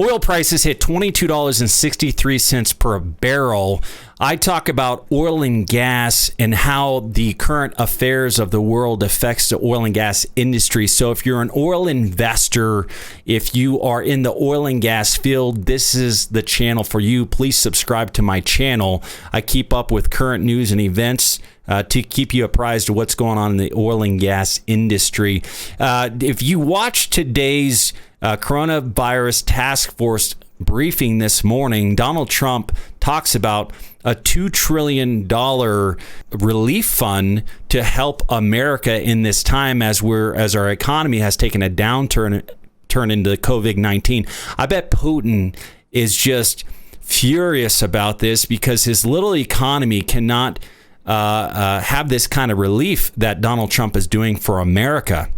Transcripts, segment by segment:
Oil prices hit $22.63 per barrel. I talk about oil and gas and how the current affairs of the world affects the oil and gas industry. So if you're an oil investor, if you are in the oil and gas field, this is the channel for you. Please subscribe to my channel. I keep up with current news and events to keep you apprised of what's going on in the oil and gas industry. If you watch today's coronavirus task force briefing this morning, Donald Trump talks about a $2 trillion relief fund to help America in this time as our economy has taken a downturn into COVID-19. I bet Putin is just furious about this because his little economy cannot have this kind of relief that Donald Trump is doing for America.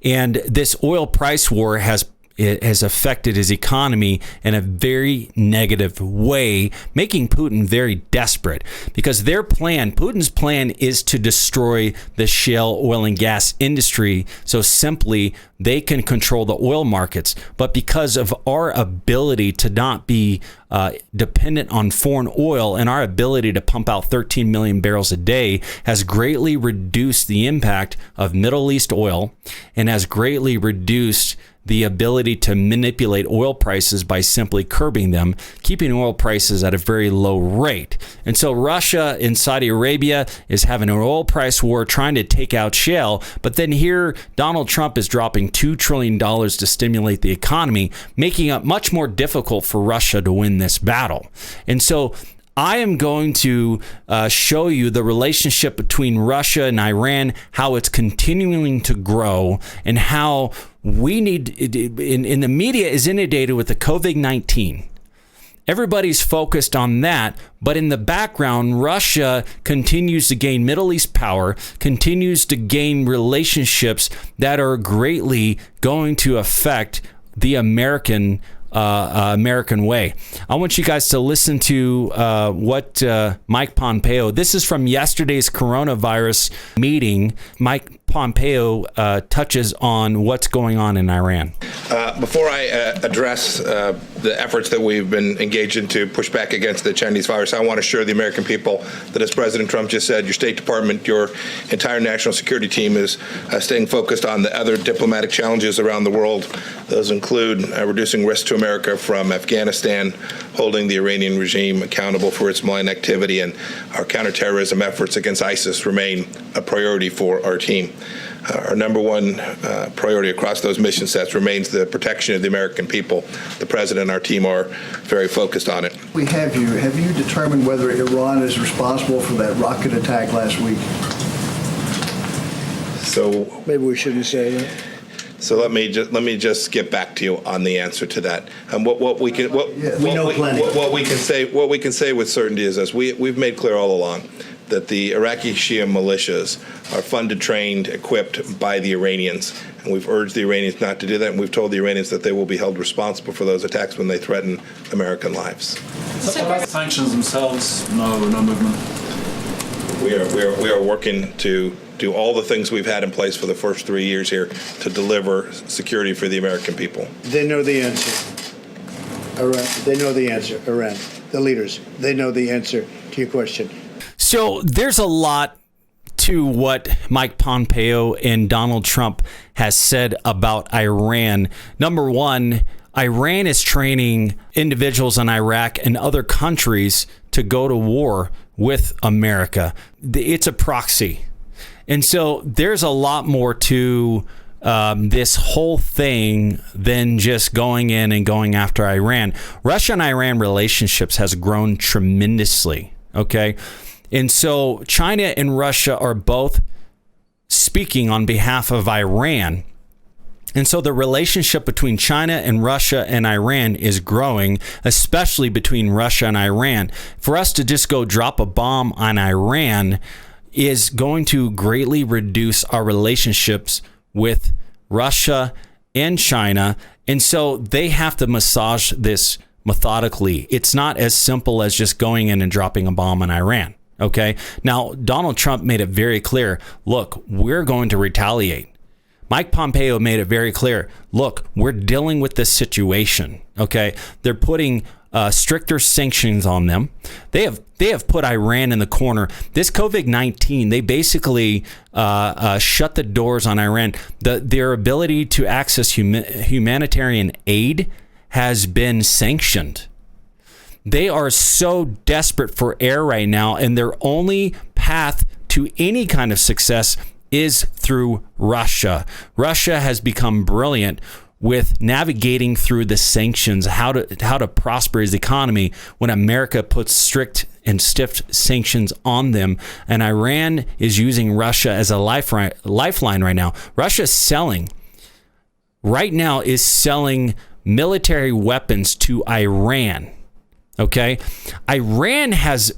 And this oil price war has affected his economy in a very negative way, making Putin very desperate because Putin's plan is to destroy the shale oil and gas industry. So simply they can control the oil markets. But because of our ability to not be dependent on foreign oil and our ability to pump out 13 million barrels a day has greatly reduced the impact of Middle East oil and has greatly reduced the ability to manipulate oil prices by simply curbing them, keeping oil prices at a very low rate. And so Russia and Saudi Arabia is having an oil price war trying to take out shale. But then here, Donald Trump is dropping $2 trillion to stimulate the economy, making it much more difficult for Russia to win this battle. And so I am going to show you the relationship between Russia and Iran, how it's continuing to grow, and how we need, in the media is inundated with the COVID-19. Everybody's focused on that, but in the background, Russia continues to gain Middle East power, continues to gain relationships that are greatly going to affect the American way. I want you guys to listen to what Mike Pompeo, this is from yesterday's coronavirus meeting. Mike Pompeo touches on what's going on in Iran. Before I address the efforts that we've been engaged in to push back against the Chinese virus, I want to assure the American people that, as President Trump just said, your State Department, your entire national security team is staying focused on the other diplomatic challenges around the world. Those include reducing risk to America from Afghanistan, holding the Iranian regime accountable for its malign activity, and our counterterrorism efforts against ISIS remain a priority for our team. Our number one priority across those mission sets remains the protection of the American people. The President and our team are very focused on it. Have you determined whether Iran is responsible for that rocket attack last week? So maybe we shouldn't say that. So let me just get back to you on the answer to that. And what we can say with certainty is this: we've made clear all along that the Iraqi Shia militias are funded, trained, equipped by the Iranians. And we've urged the Iranians not to do that, and we've told the Iranians that they will be held responsible for those attacks when they threaten American lives. So about the sanctions themselves, no movement? We are working to do all the things we've had in place for the first 3 years here to deliver security for the American people. They know the answer. Iran, they know the answer. Iran, the leaders, they know the answer to your question. So there's a lot to what Mike Pompeo and Donald Trump has said about Iran. Number one, Iran is training individuals in Iraq and other countries to go to war with America. It's a proxy. And so there's a lot more to this whole thing than just going in and going after Iran. Russia and Iran relationships has grown tremendously. Okay. And so China and Russia are both speaking on behalf of Iran. And so the relationship between China and Russia and Iran is growing, especially between Russia and Iran. For us to just go drop a bomb on Iran is going to greatly reduce our relationships with Russia and China. And so they have to massage this methodically. It's not as simple as just going in and dropping a bomb on Iran. Okay. Now, Donald Trump made it very clear, look, we're going to retaliate. Mike Pompeo made it very clear. Look, we're dealing with this situation. Okay, they're putting stricter sanctions on them. They have put Iran in the corner. This COVID-19, they basically shut the doors on Iran. Their ability to access humanitarian aid has been sanctioned. They are so desperate for air right now, and their only path to any kind of success is through Russia. Russia has become brilliant with navigating through the sanctions, how to prosper his economy when America puts strict and stiff sanctions on them. And Iran is using Russia as a lifeline right now. Russia is selling military weapons to Iran. Okay, Iran has,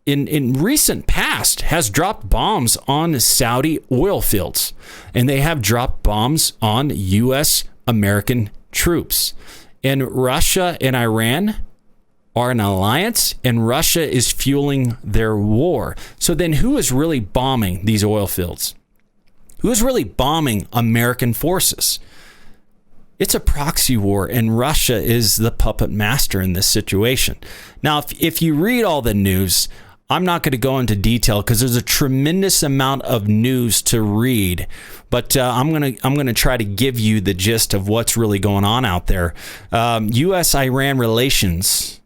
in recent past, has dropped bombs on Saudi oil fields, and they have dropped bombs on U.S. American troops. And Russia and Iran are an alliance, and Russia is fueling their war. So then who is really bombing these oil fields? Who is really bombing American forces? It's a proxy war, and Russia is the puppet master in this situation. Now, if you read all the news, I'm not going to go into detail because there's a tremendous amount of news to read, but I'm going to try to give you the gist of what's really going on out there. U.S.-Iran relations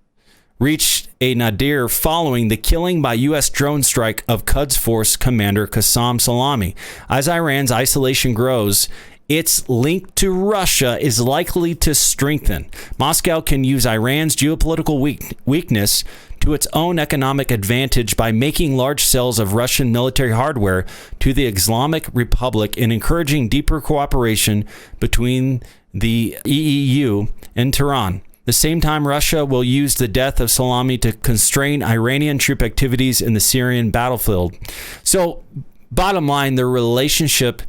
reached a nadir following the killing by U.S. drone strike of Quds Force Commander Qassem Soleimani. As Iran's isolation grows, its link to Russia is likely to strengthen. Moscow can use Iran's geopolitical weakness to its own economic advantage by making large sales of Russian military hardware to the Islamic Republic and encouraging deeper cooperation between the EU and Tehran. At the same time, Russia will use the death of Soleimani to constrain Iranian troop activities in the Syrian battlefield. So, bottom line, the relationship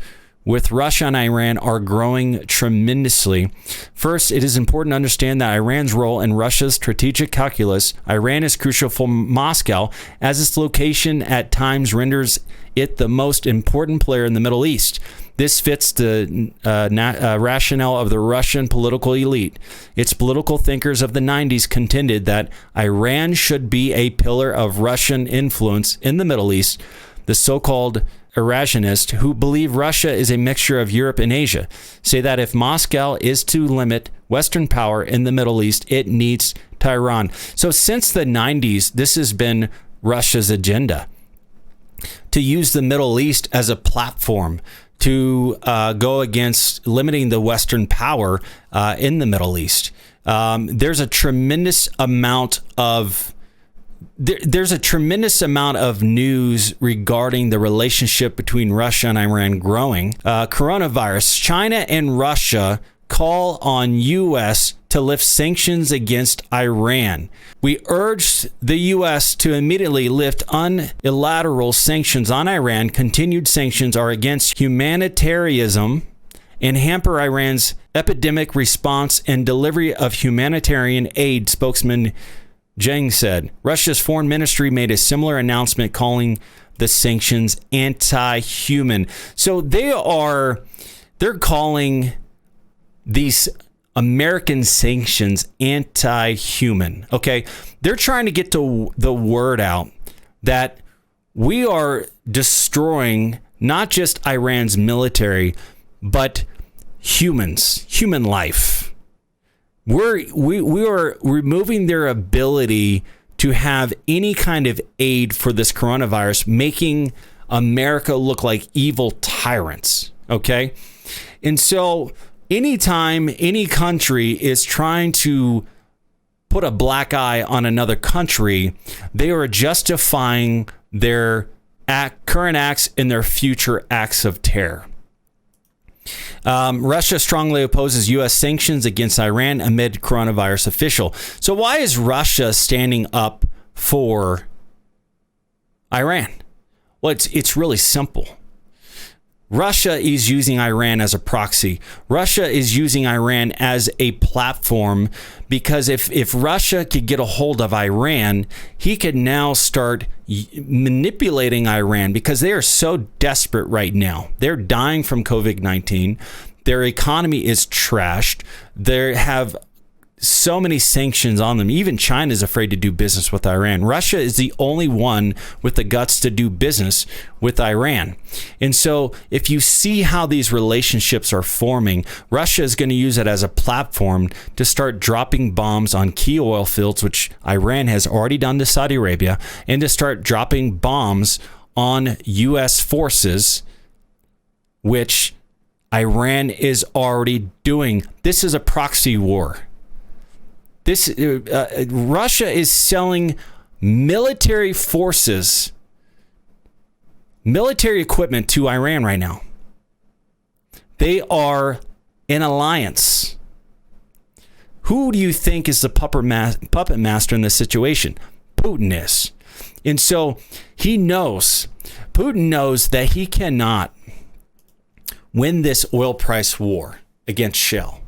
with Russia and Iran are growing tremendously. First, it is important to understand that Iran's role in Russia's strategic calculus. Iran is crucial for Moscow, as its location at times renders it the most important player in the Middle East. This fits the rationale of the Russian political elite. Its political thinkers of the 90s contended that Iran should be a pillar of Russian influence in the Middle East. The so-called Eurasianists, who believe Russia is a mixture of Europe and Asia, say that if Moscow is to limit Western power in the Middle East, it needs Tehran. So since the 90s, this has been Russia's agenda, to use the Middle East as a platform to go against limiting the Western power in the Middle East. There's a tremendous amount of news regarding the relationship between Russia and Iran growing. Coronavirus. China and Russia call on U.S. to lift sanctions against Iran. We urge the U.S. to immediately lift unilateral sanctions on Iran. Continued sanctions are against humanitarianism and hamper Iran's epidemic response and delivery of humanitarian aid, spokesman Zhang said. Russia's foreign ministry made a similar announcement calling the sanctions anti-human. So they're calling these American sanctions anti-human. Okay, they're trying to get the word out that we are destroying not just Iran's military, but humans, human life. We are removing their ability to have any kind of aid for this coronavirus, making America look like evil tyrants. Okay, and so anytime any country is trying to put a black eye on another country, they are justifying their current acts and their future acts of terror. Russia strongly opposes U.S. sanctions against Iran amid coronavirus official. So why is Russia standing up for Iran? Well, it's really simple. Russia is using Iran as a proxy. Russia is using Iran as a platform because if Russia could get a hold of Iran, he could now start manipulating Iran because they are so desperate right now. They're dying from COVID-19. Their economy is trashed. They have so many sanctions on them. Even China is afraid to do business with Iran. Russia is the only one with the guts to do business with Iran. And so if you see how these relationships are forming, Russia is going to use it as a platform to start dropping bombs on key oil fields, which Iran has already done to Saudi Arabia, and to start dropping bombs on U.S. forces, which Iran is already doing. This is a proxy war. Russia is selling military forces, military equipment to Iran right now. They are in alliance. Who do you think is the puppet master in this situation? Putin is. And so Putin knows that he cannot win this oil price war against Shale.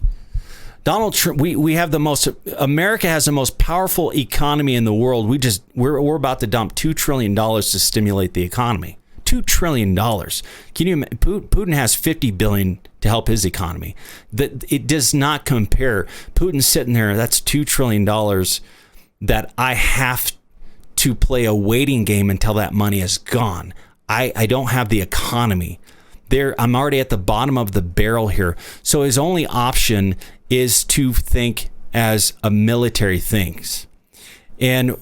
Donald Trump, America has the most powerful economy in the world. We're about to dump $2 trillion to stimulate the economy. $2 trillion. Putin has $50 billion to help his economy. It does not compare. Putin's sitting there, that's $2 trillion that I have to play a waiting game until that money is gone. I don't have the economy. I'm already at the bottom of the barrel here. So his only option is to think as a military thinks. And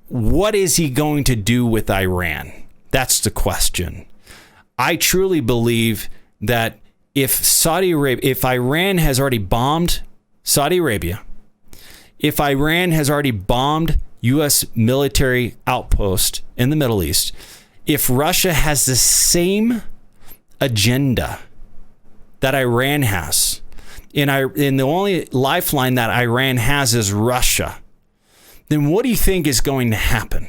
what is he going to do with Iran? That's the question. I truly believe that if Iran has already bombed Saudi Arabia, if Iran has already bombed U.S. military outpost in the Middle East, if Russia has the same agenda that Iran has, and the only lifeline that Iran has is Russia, then what do you think is going to happen?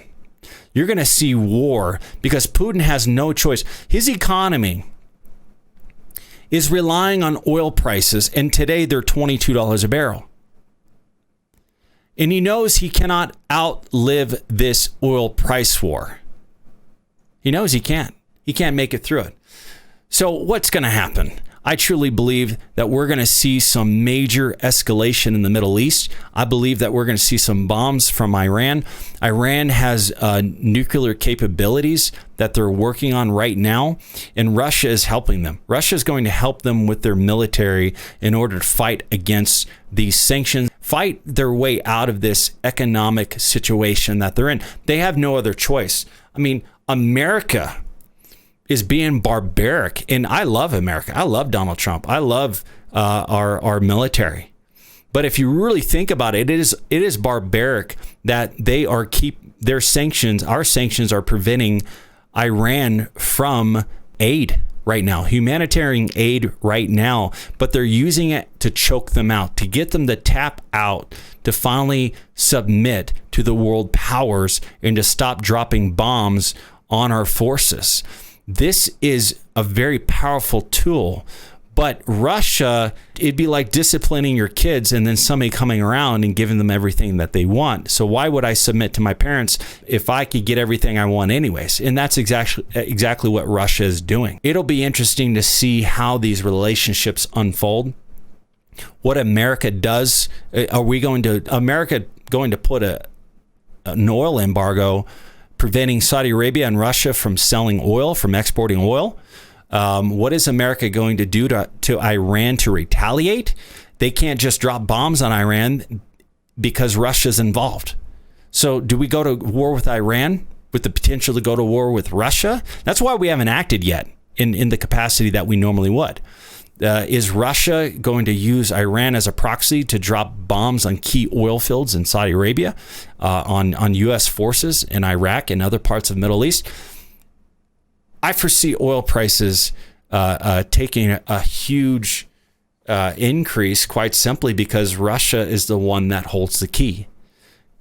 You're going to see war because Putin has no choice. His economy is relying on oil prices, and today they're $22 a barrel. And he knows he cannot outlive this oil price war. He knows he can't. He can't make it through it. So what's going to happen? I truly believe that we're going to see some major escalation in the Middle East. I believe that we're going to see some bombs from Iran. Iran has nuclear capabilities that they're working on right now, and Russia is helping them. Russia is going to help them with their military in order to fight against these sanctions, fight their way out of this economic situation that they're in. They have no other choice. I mean, America is being barbaric. And I love America. I love Donald Trump. I love our military. But if you really think about it, it is barbaric that they are our sanctions are preventing Iran from aid right now, humanitarian aid right now, but they're using it to choke them out, to get them to tap out, to finally submit to the world powers and to stop dropping bombs on our forces. This is a very powerful tool, but Russia, it'd be like disciplining your kids and then somebody coming around and giving them everything that they want. So why would I submit to my parents if I could get everything I want anyways? And that's exactly what Russia is doing. It'll be interesting to see how these relationships unfold. What America does. America going to put an oil embargo preventing Saudi Arabia and Russia from selling oil, from exporting oil? What is America going to do to Iran to retaliate? They can't just drop bombs on Iran because Russia's involved. So do we go to war with Iran with the potential to go to war with Russia? That's why we haven't acted yet in the capacity that we normally would. Is Russia going to use Iran as a proxy to drop bombs on key oil fields in Saudi Arabia, on U.S. forces in Iraq and other parts of the Middle East? I foresee oil prices taking a huge increase, quite simply because Russia is the one that holds the key.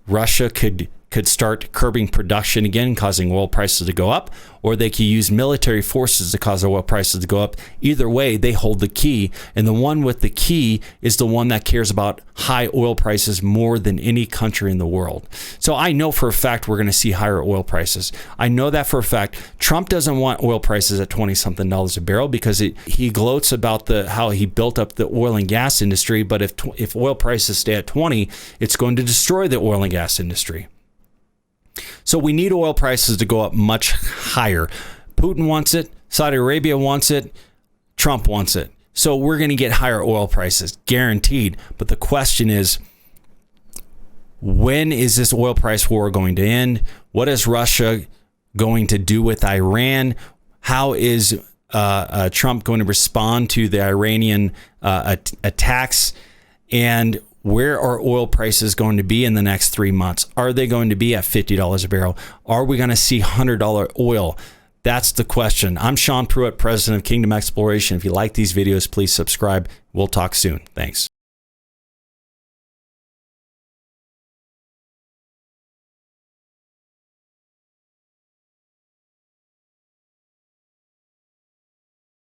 Russia could could start curbing production again, causing oil prices to go up, or they could use military forces to cause oil prices to go up. Either way, they hold the key, and the one with the key is the one that cares about high oil prices more than any country in the world. So I know for a fact we're going to see higher oil prices. I know that for a fact. Trump doesn't want oil prices at $20-something a barrel because he gloats about how he built up the oil and gas industry, but if oil prices stay at 20, it's going to destroy the oil and gas industry. So we need oil prices to go up much higher. Putin wants it. Saudi Arabia wants it. Trump wants it. So we're going to get higher oil prices, guaranteed. But the question is, when is this oil price war going to end? What is Russia going to do with Iran? How is Trump going to respond to the Iranian attacks? And where are oil prices going to be in the next 3 months? Are they going to be at $50 a barrel? Are we going to see $100 oil? That's the question. I'm Sean Pruitt, president of Kingdom Exploration. If you like these videos, please subscribe. We'll talk soon. Thanks.